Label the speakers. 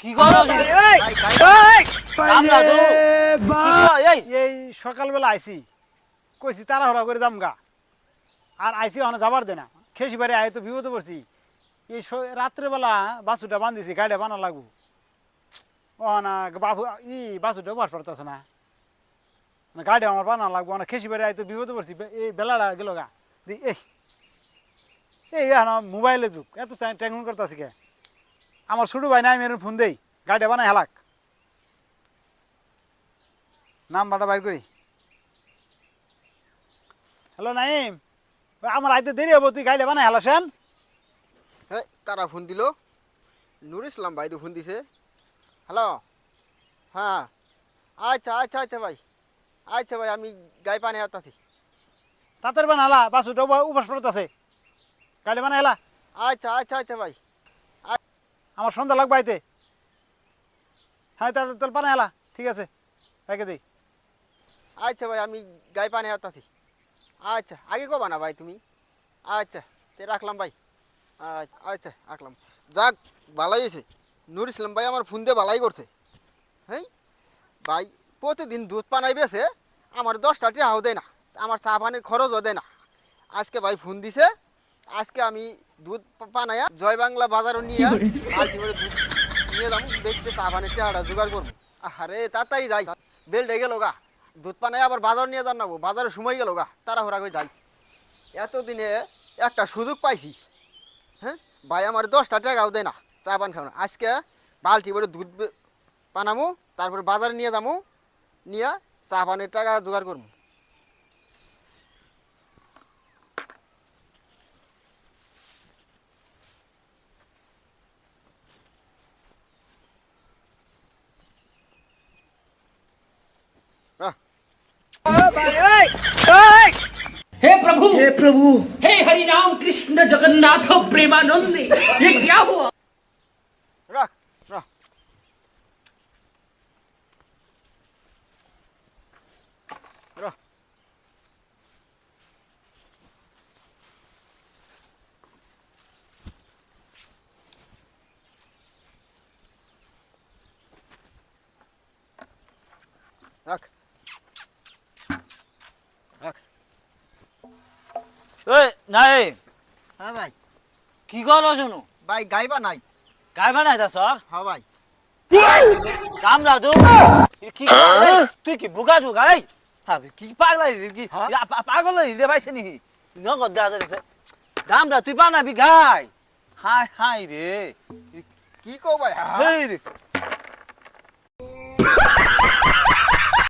Speaker 1: কি করো
Speaker 2: এই সকালবেলা আইছি কইছি তাড়াহুড়া করে দাম গা আর আইছি ওখানে যাবার দে না খেসি বাড়ি আয় তো বিপদে পড়ছি এই রাত্রেবেলা বাসুটা বান্ধিছি গাড়িটা বানা লাগবো ও না বাবু বাসুটা বাস পড়তেছে না গাড়ি আমার বানা লাগবো না খেসি বাড়ি আয় তো বিপদে পড়ছি এই বেলাটা গেল গা এই এই মোবাইলে যুগ এত টেনশন করতেছি কে আমার ছোট ভাই নাই মেরুন ফোন দেই গাড়িটা বানাই হালাক নাম্বারটা বাইর করি হ্যালো নাইম আমার আইতে দেরি হবো তুই গাড়িটা বানাই হালাসেন
Speaker 3: হ্যাঁ কারা ফোন দিল? নুর ইসলাম ভাই তো ফোন দিছে। হ্যালো, হ্যাঁ, আচ্ছা আচ্ছা আচ্ছা ভাই, আচ্ছা ভাই আমি গাই পানি আসতেছি।
Speaker 2: তাড়াতাড়ি বানা হালা বাসুটা উপাস পড়তেছে গাড়ি বানাই হালা
Speaker 3: আচ্ছা আচ্ছা আচ্ছা ভাই,
Speaker 2: আমার সন্ধ্যা লাগবে আইতে হ্যাঁ তাড়াতাড়ি তোর বানাই হালা ঠিক আছে রেখে দিই
Speaker 3: আচ্ছা ভাই আমি গাই পানি আসতেছি। আচ্ছা আগে কবা না ভাই তুমি? আচ্ছা তে রাখলাম ভাই। আচ্ছা আচ্ছা রাখলাম। যাক ভালাই হয়েছে, নুর ইসলাম ভাই আমার ফোন দিয়ে ভালাই করছে। হ্যাঁ ভাই প্রতিদিন দুধ পানাই বেছে আমার 10টা টাকাও দেয় না, আমার চা পানির খরচও দেয় না। আজকে ভাই ফোন দিছে, আজকে আমি দুধ পানায়া জয় বাংলা বাজারও নিয়ে আলটিমেট দুধ নিয়ে যাবো, বেচছে চা পানির টাকাটা জোগাড় করবো। আরে তাড়াতাড়ি যাই, বেলটা গেল গা, দুধ পানায় আবার বাজার নিয়ে যান নাবো, বাজারে সময় গেল গা, তাড়াহুড়া করে যাই। এতদিনে একটা সুযোগ পাইছি। হ্যাঁ ভাই আমার 10টা টাকাও দেয় না চা পান খাওয়ানো, আজকে বালতি করে দুধ পানামু, তারপরে বাজারে নিয়ে যাবো, নিয়ে চা পানের টাকা জোগাড় করবো।
Speaker 4: हे प्रभु हे हरि राम कृष्ण जगन्नाथ प्रेमानंद ये क्या हुआ?
Speaker 3: রাখ রাখ রাখ রাখ রাখ।
Speaker 1: এই নাই
Speaker 3: হ্যাঁ ভাই,
Speaker 1: কি করো শুনো
Speaker 3: ভাই গাইবা নাই?
Speaker 1: গাই বানাই দা স্যার
Speaker 3: হ্যাঁ ভাই,
Speaker 1: কামরা তো কি তুই কি বুকা ঢুকা এই হ্যাঁ কি পাগলা কি পাগল রে পাইছে নি নগদ দেওয়া যাচ্ছে দামরা তুই বানাবি গাই হাই হাই রে
Speaker 3: কি কও ভাই?
Speaker 1: এই রে